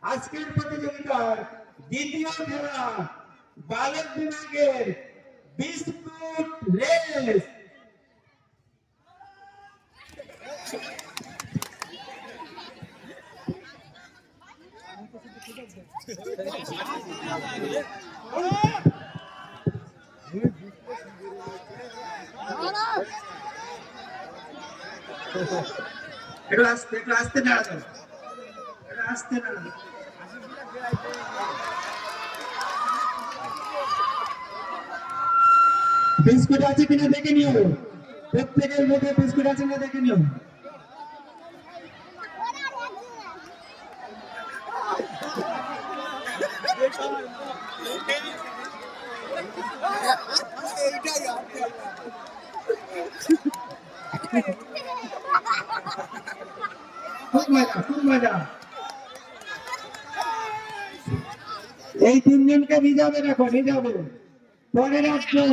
আজকের প্রতিযোগিতার দ্বিতীয় খেলা বালক বিভাগের বিস্কুট রেস। একটু আস্তে নাড়া, আস্তে নাড়া। বিস্কুট আছে কিনা দেখে নিও, প্রত্যেকের মুখে বিস্কুট আছে কিনা দেখে নিও। খুব মজা, খুব মজা। এই তিনজনকে ভিজাবে, দেখো ভিজাবে, পরের একজন।